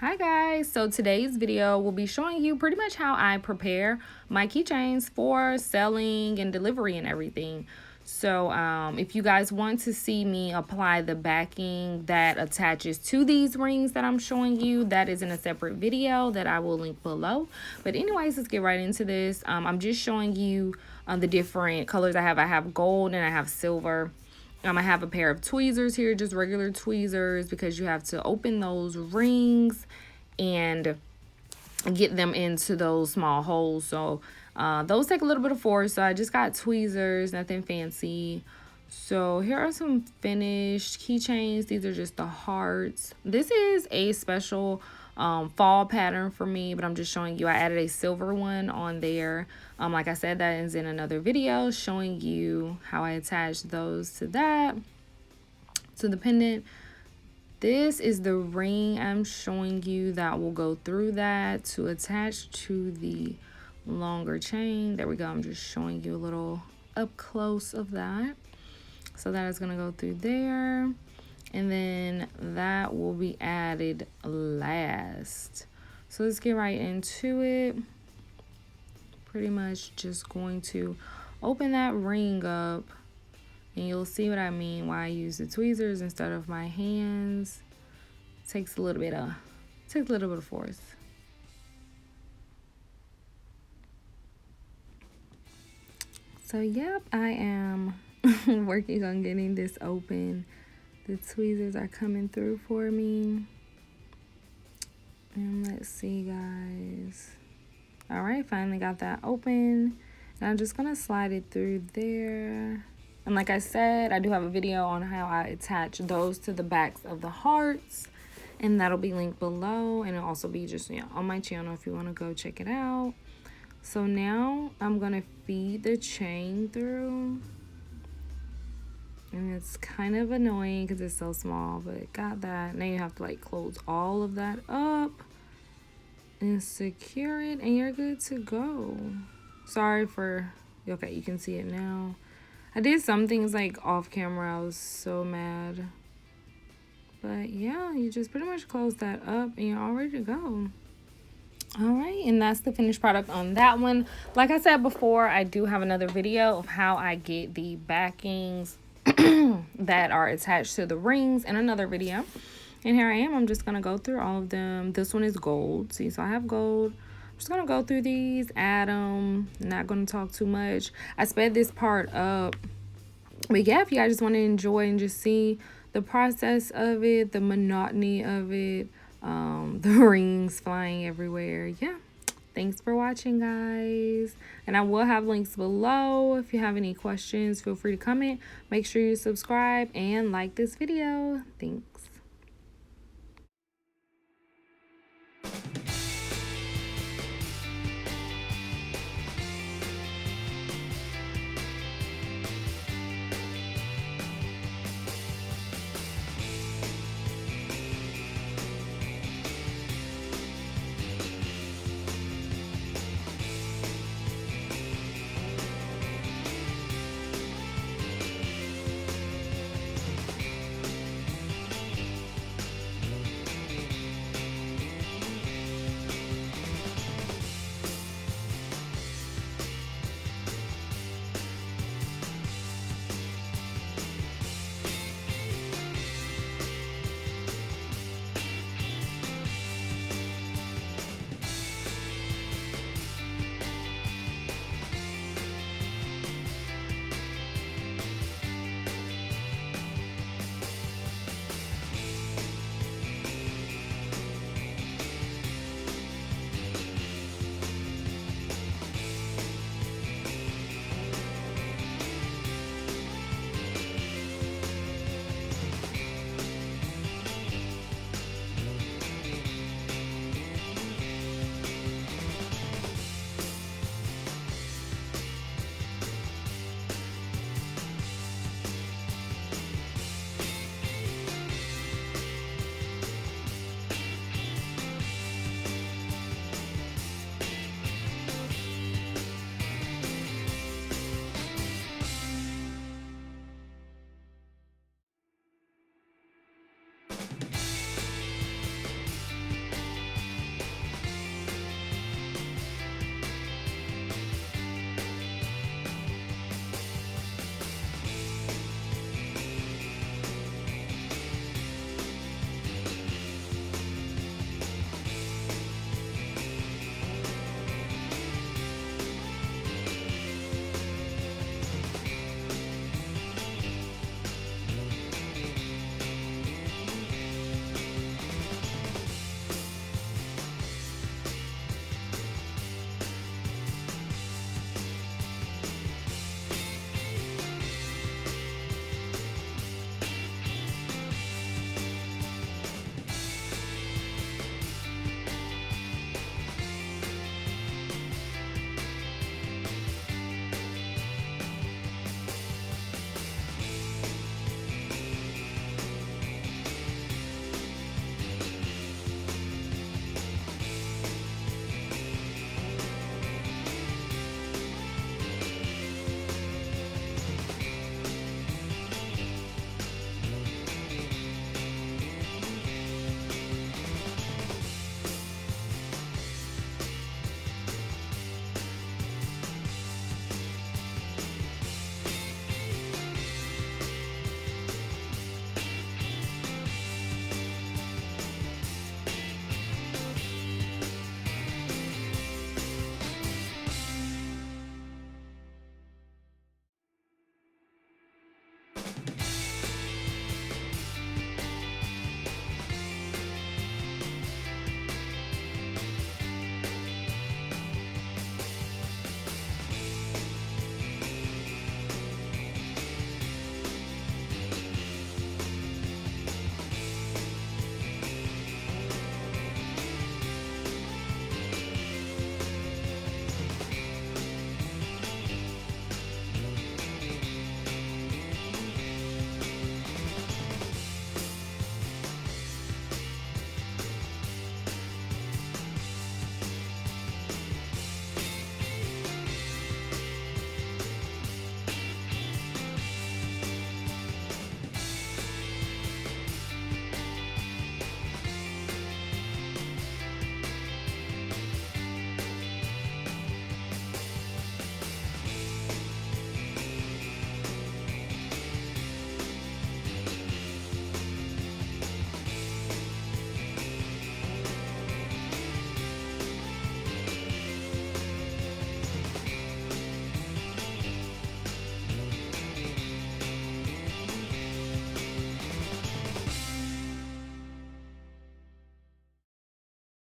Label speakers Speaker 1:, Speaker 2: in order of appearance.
Speaker 1: Hi guys, so today's video will be showing you pretty much how I prepare my keychains for selling and delivery and everything. So if you guys want to see me apply the backing that attaches to these rings that I'm showing you, that is in a separate video that I will link below. But anyways, let's get right into this. I'm just showing you the different colors I have. I have gold and I have silver. I have a pair of tweezers here, just regular tweezers, because you have to open those rings and get them into those small holes. So those take a little bit of force. So I just got tweezers, nothing fancy. So here are some finished keychains. These are just the hearts. This is a special fall pattern for me, but I'm just showing you. I added a silver one on there. Like I said, that is in another video showing you how I attach those to that, to the pendant. This is the ring I'm showing you that will go through that to attach to the longer chain. There we go. I'm just showing you a little up close of that. So that is going to go through there. And then that will be added last. So let's get right into it. Pretty much just going to open that ring up. And you'll see what I mean, why I use the tweezers instead of my hands. Takes a little bit of force. So yep, I am working on getting this open. The tweezers are coming through for me. And let's see, guys. All right, finally got that open. And I'm just gonna slide it through there. And like I said, I do have a video on how I attach those to the backs of the hearts. And that'll be linked below. And it'll also be just on my channel if you want to go check it out. So now I'm going to feed the chain through. And it's kind of annoying because it's so small. But got that. Now you have to close all of that up. And secure it. And you're good to go. Sorry for... Okay, you can see it now. I did some things off camera. I was so mad. But yeah, you just pretty much close that up and you're all ready to go. All right, and that's the finished product on that one. Like I said before, I do have another video of how I get the backings that are attached to the rings in another video. And here I am. I'm just going to go through all of them. This one is gold. See, so I have gold. I'm just going to go through these, add them. Not going to talk too much. I sped this part up. But yeah, if you guys just want to enjoy and just see the process of it, the monotony of it, the rings flying everywhere. Yeah, thanks for watching, guys. And I will have links below. If you have any questions, feel free to comment. Make sure you subscribe and like this video. Thanks.